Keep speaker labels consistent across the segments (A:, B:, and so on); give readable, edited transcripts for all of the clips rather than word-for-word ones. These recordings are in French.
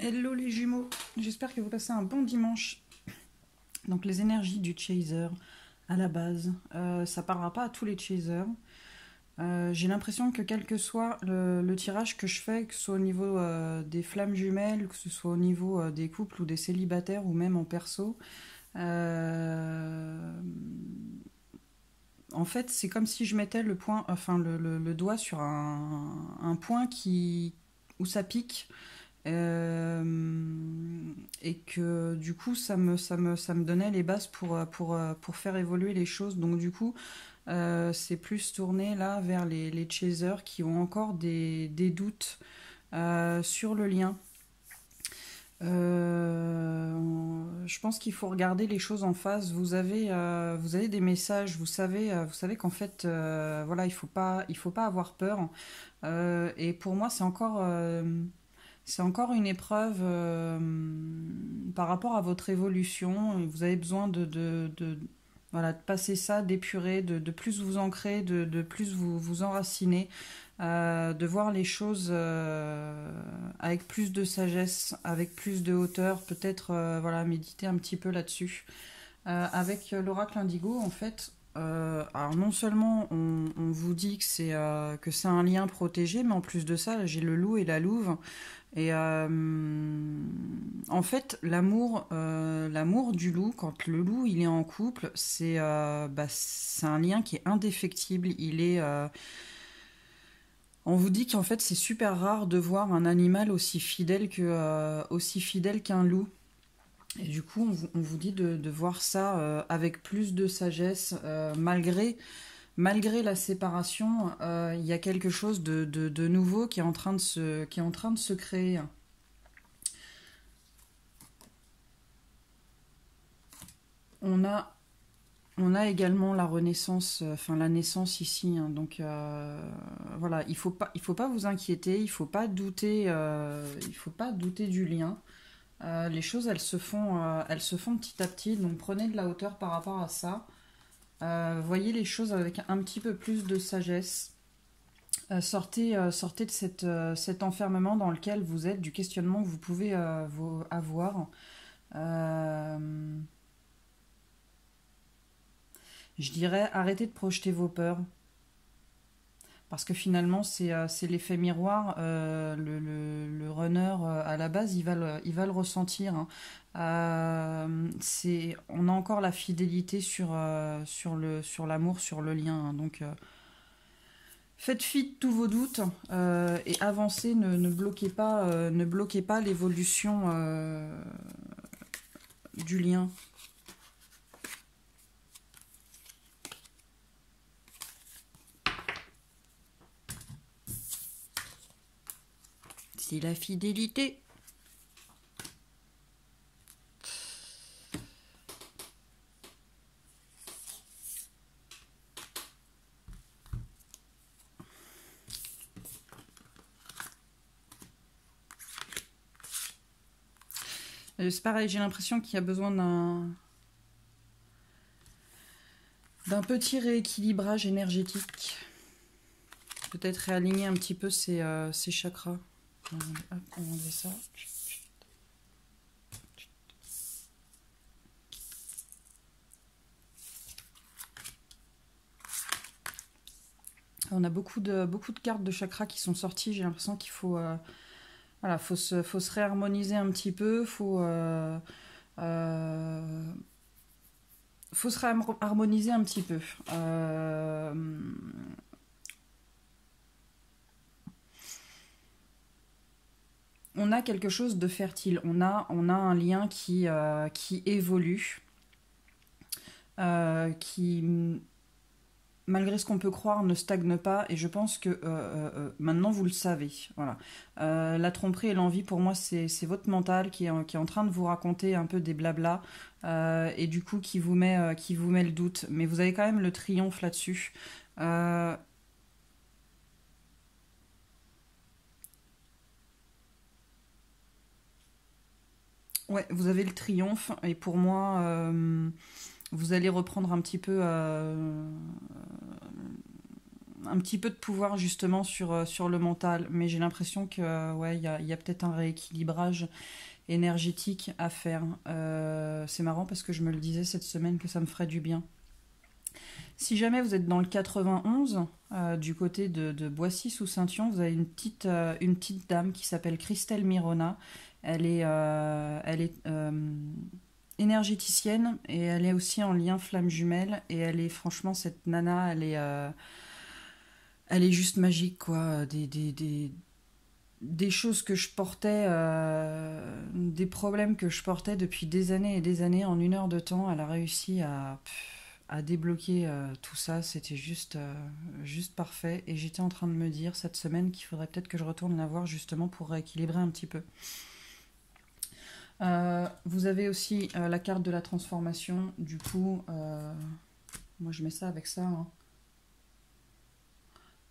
A: Hello les jumeaux, j'espère que vous passez un bon dimanche. Donc les énergies du chaser à la base, ça parlera pas à tous les chasers. J'ai l'impression que quel que soit le tirage que je fais, que ce soit au niveau des flammes jumelles, que ce soit au niveau des couples ou des célibataires ou même en perso, euh, en fait c'est comme si je mettais le point, enfin le doigt sur un point où ça pique. Euh, et que du coup ça me donnait les bases pour faire évoluer les choses. Donc du coup c'est plus tourné là vers les chasers qui ont encore des doutes sur le lien. Je pense qu'il faut regarder les choses en face. Vous avez des messages, vous savez qu'en fait, voilà, il faut pas avoir peur. Et pour moi, c'est encore une épreuve par rapport à votre évolution. Et vous avez besoin voilà, de passer ça, d'épurer, de plus vous ancrer, de plus vous enraciner, de voir les choses avec plus de sagesse, avec plus de hauteur, peut-être voilà, méditer un petit peu là-dessus. Avec l'oracle indigo, en fait, alors non seulement on vous dit que c'est un lien protégé, mais en plus de ça, j'ai le loup et la louve. Et en fait, l'amour du loup, quand le loup il est en couple, c'est un lien qui est indéfectible. On vous dit qu'en fait c'est super rare de voir un animal aussi fidèle qu'un loup. Et du coup, on vous dit de voir ça avec plus de sagesse, malgré la séparation, il y a quelque chose de nouveau qui est en train de se créer. On a, on a également la renaissance, enfin la naissance ici, hein. Donc voilà, il faut pas vous inquiéter, il faut pas douter du lien. Les choses, elles se font petit à petit, donc prenez de la hauteur par rapport à ça. Voyez les choses avec un petit peu plus de sagesse. Sortez de cet enfermement dans lequel vous êtes, du questionnement que vous pouvez avoir. Euh, je dirais arrêtez de projeter vos peurs. Parce que finalement, c'est l'effet miroir. Le runner, à la base, il va le ressentir, hein. On a encore la fidélité sur l'amour, sur le lien, hein. Donc, faites fi de tous vos doutes et avancez. Ne bloquez pas l'évolution du lien. C'est la fidélité. C'est pareil, j'ai l'impression qu'il y a besoin d'un petit rééquilibrage énergétique. Peut-être réaligner un petit peu ses chakras. Hop, on va enlever ça. On a beaucoup de cartes de chakras qui sont sorties. J'ai l'impression qu'il voilà, faut se réharmoniser un petit peu. Faut se réharmoniser un petit peu. On a quelque chose de fertile. On a un lien qui évolue, qui, malgré ce qu'on peut croire, ne stagne pas. Et je pense que maintenant, vous le savez. Voilà. La tromperie et l'envie, pour moi, c'est votre mental qui est en train de vous raconter un peu des blablas. Et du coup, qui vous met le doute. Mais vous avez quand même le triomphe là-dessus. Euh, ouais, vous avez le triomphe. Et pour moi, vous allez reprendre un petit peu un petit peu de pouvoir justement sur le mental, mais j'ai l'impression que ouais, il y a peut-être un rééquilibrage énergétique à faire. C'est marrant parce que je me le disais cette semaine que ça me ferait du bien. Si jamais vous êtes dans le 91, du côté de Boissy sous Saint-Yon, vous avez une petite dame qui s'appelle Christelle Mirona. Elle est énergéticienne et elle est aussi en lien flamme jumelle. Et elle est franchement, cette nana, elle est juste magique, quoi. Des choses que je portais, des problèmes que je portais depuis des années et des années, en 1 heure de temps, elle a réussi à débloquer tout ça. C'était juste parfait. Et j'étais en train de me dire cette semaine qu'il faudrait peut-être que je retourne la voir justement pour rééquilibrer un petit peu. Vous avez aussi la carte de la transformation. Du coup, moi je mets ça avec ça, hein.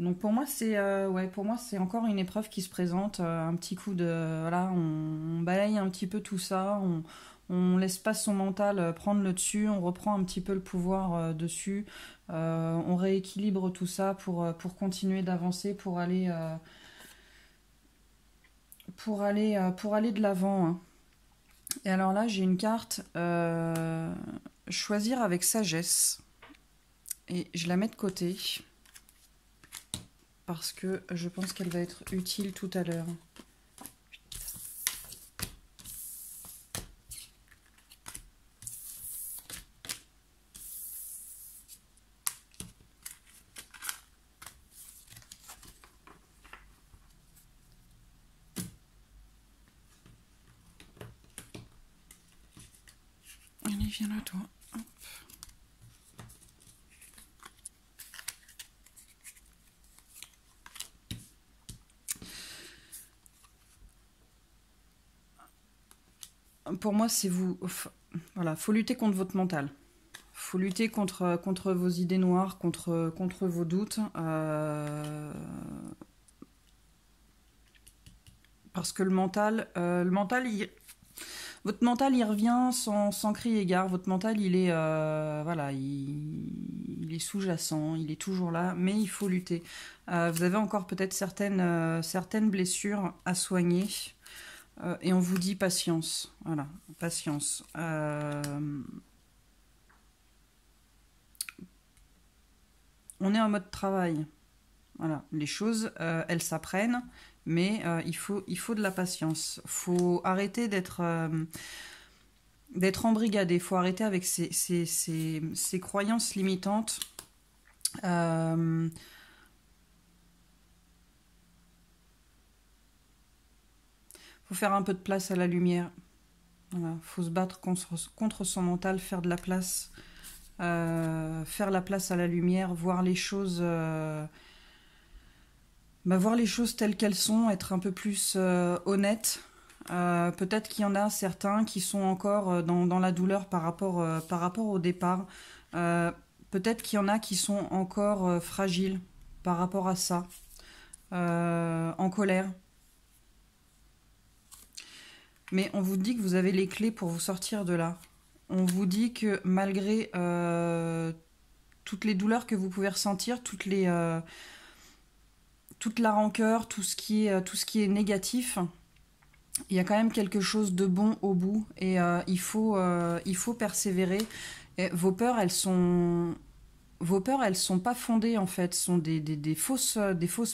A: Donc pour moi c'est ouais, pour moi c'est encore une épreuve qui se présente, un petit coup de voilà, on balaye un petit peu tout ça, on laisse pas son mental prendre le dessus, on reprend un petit peu le pouvoir dessus, on rééquilibre tout ça pour continuer d'avancer, pour aller de l'avant, hein. Et alors là j'ai une carte choisir avec sagesse et je la mets de côté. Parce que je pense qu'elle va être utile tout à l'heure. Allez, viens là, toi. Hop. Pour moi, c'est vous. Voilà, faut lutter contre votre mental. Faut lutter contre vos idées noires, contre vos doutes. Parce que le mental, votre mental, il revient sans cri égard. Votre mental, il est, voilà, il est sous-jacent, il est toujours là, mais il faut lutter. Vous avez encore peut-être certaines blessures à soigner. Et on vous dit patience. Voilà, patience. On est en mode travail. Voilà, les choses, elles s'apprennent, mais il faut de la patience. Il faut arrêter d'être embrigadé. Il faut arrêter avec ces croyances limitantes. Euh, faut faire un peu de place à la lumière. Voilà, faut se battre contre son mental, faire de la place, faire la place à la lumière, voir les choses telles qu'elles sont, être un peu plus honnête. Peut-être qu'il y en a certains qui sont encore dans la douleur par rapport au départ. Euh, Peut-être qu'il y en a qui sont encore fragiles par rapport à ça, en colère. Mais on vous dit que vous avez les clés pour vous sortir de là. On vous dit que malgré toutes les douleurs que vous pouvez ressentir, toute la rancœur, tout ce qui est négatif, il y a quand même quelque chose de bon au bout et il faut persévérer. Et vos peurs, elles sont pas fondées en fait, ce sont des fausses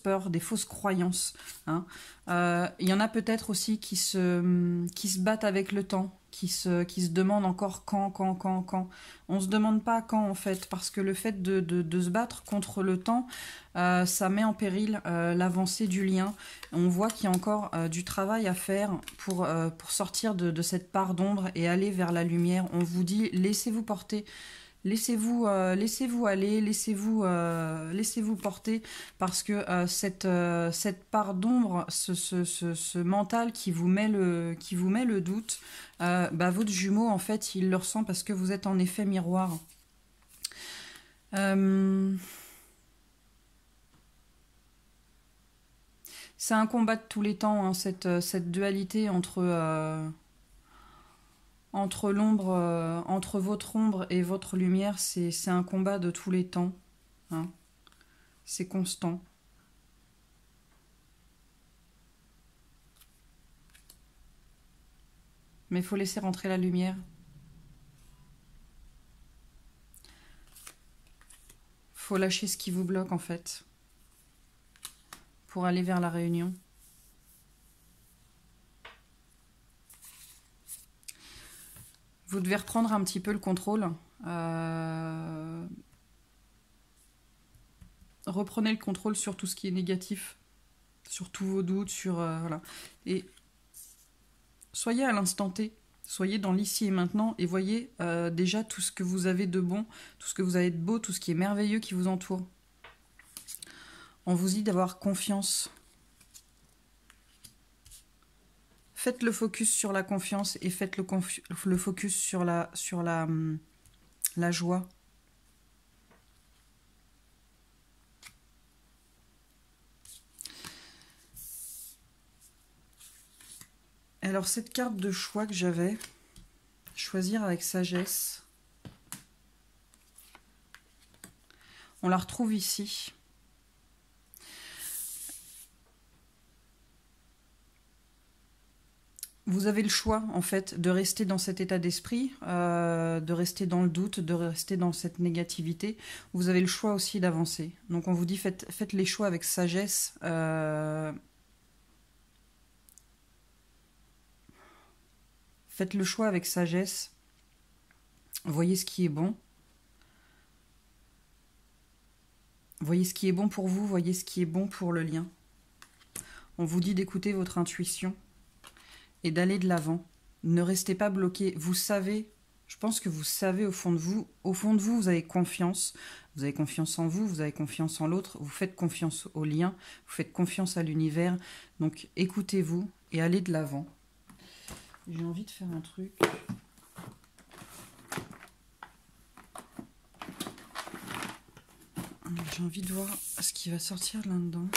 A: peurs, des fausses croyances, hein. Il y en a peut-être aussi qui se battent avec le temps, qui se demandent encore quand. On se demande pas quand en fait, parce que le fait de se battre contre le temps, ça met en péril l'avancée du lien. On voit qu'il y a encore du travail à faire pour sortir de cette part d'ombre et aller vers la lumière. On vous dit, laissez-vous porter. Laissez-vous aller, laissez-vous porter, parce que cette part d'ombre, ce mental qui vous met le doute, votre jumeau, en fait, il le ressent parce que vous êtes en effet miroir. C'est un combat de tous les temps, hein, cette dualité entre l'ombre, entre votre ombre et votre lumière, c'est un combat de tous les temps, hein. c'est constant. Mais il faut laisser rentrer la lumière. Faut lâcher ce qui vous bloque en fait. Pour aller vers la réunion. Vous devez reprendre un petit peu le contrôle. Reprenez le contrôle sur tout ce qui est négatif. Sur tous vos doutes, sur... voilà. Et soyez à l'instant T. Soyez dans l'ici et maintenant et voyez déjà tout ce que vous avez de bon, tout ce que vous avez de beau, tout ce qui est merveilleux qui vous entoure. On vous dit d'avoir confiance. Faites le focus sur la confiance et faites le focus sur la joie. Alors cette carte de choix que j'avais, choisir avec sagesse, on la retrouve ici. Vous avez le choix, en fait, de rester dans cet état d'esprit, de rester dans le doute, de rester dans cette négativité. Vous avez le choix aussi d'avancer. Donc on vous dit, faites les choix avec sagesse. Faites le choix avec sagesse. Voyez ce qui est bon. Voyez ce qui est bon pour vous, voyez ce qui est bon pour le lien. On vous dit d'écouter votre intuition et d'aller de l'avant. Ne restez pas bloqué. Vous savez, je pense que vous savez au fond de vous. Au fond de vous, vous avez confiance. Vous avez confiance en vous, vous avez confiance en l'autre. Vous faites confiance au lien, vous faites confiance à l'univers. Donc écoutez-vous et allez de l'avant. J'ai envie de faire un truc. J'ai envie de voir ce qui va sortir là-dedans.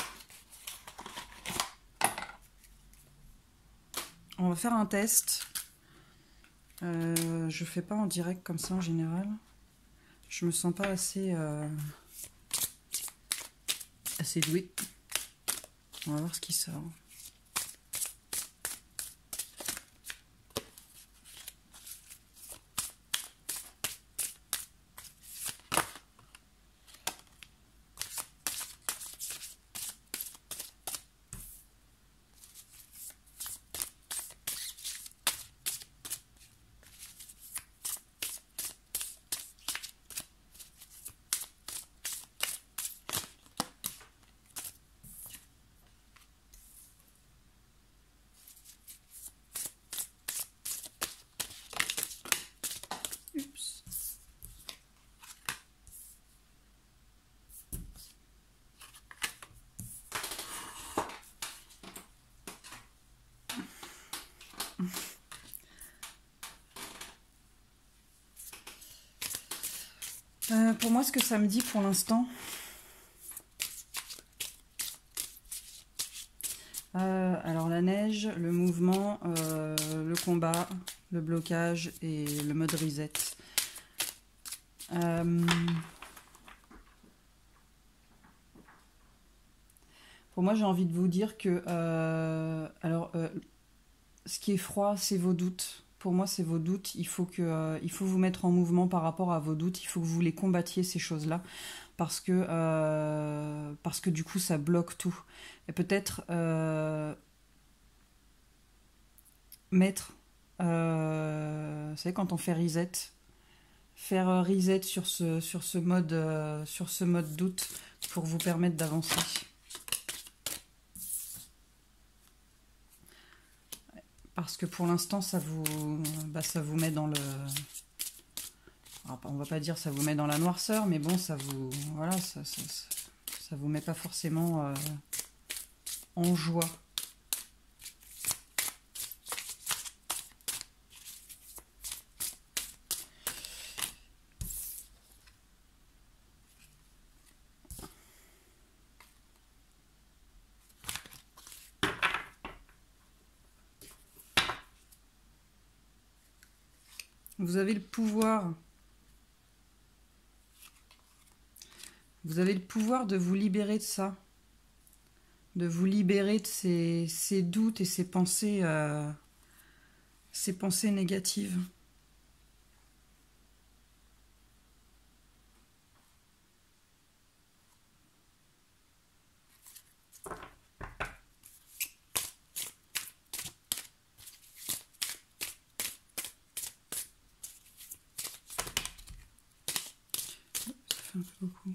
A: On va faire un test. Je fais pas en direct comme ça en général. Je me sens pas assez douée. On va voir ce qui sort. Pour moi, ce que ça me dit pour l'instant, alors la neige, le mouvement, le combat, le blocage et le mode reset. Pour moi, j'ai envie de vous dire que ce qui est froid, c'est vos doutes. Pour moi, c'est vos doutes. Il faut vous mettre en mouvement par rapport à vos doutes. Il faut que vous les combattiez, ces choses-là. Parce que du coup, ça bloque tout. Et peut-être mettre... vous savez, quand on fait reset, faire reset sur ce mode doute pour vous permettre d'avancer. Parce que pour l'instant, ça vous met dans le... Alors, on va pas dire ça vous met dans la noirceur, mais bon, ça vous... Voilà, ça vous met pas forcément en joie. Vous avez le pouvoir Vous avez le pouvoir de vous libérer de ça, de vous libérer de ces doutes et ces pensées négatives. Ça fait un peu beaucoup.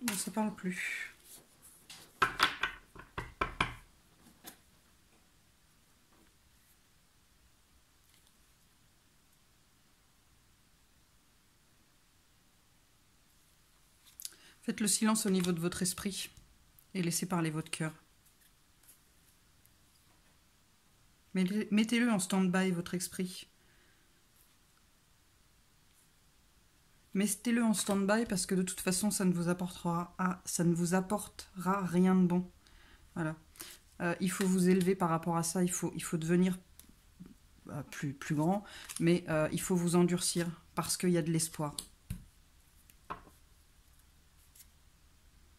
A: Bon, ça parle plus. Faites le silence au niveau de votre esprit et laissez parler votre cœur. Mettez-le en stand-by, votre esprit. Mettez-le en stand-by parce que de toute façon, ça ne vous apportera rien de bon. Voilà. Il faut vous élever par rapport à ça. Il faut devenir plus grand, mais il faut vous endurcir parce qu'il y a de l'espoir.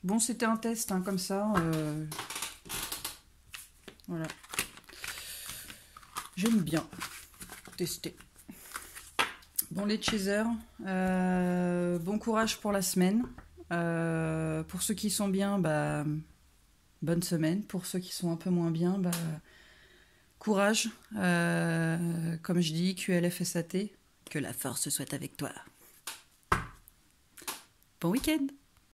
A: Bon, c'était un test, hein, comme ça. Voilà. J'aime bien tester. Bon, les chasers, bon courage pour la semaine. Pour ceux qui sont bien, bah, bonne semaine. Pour ceux qui sont un peu moins bien, bah, courage. Comme je dis, QLFSAT, que la force soit avec toi. Bon week-end!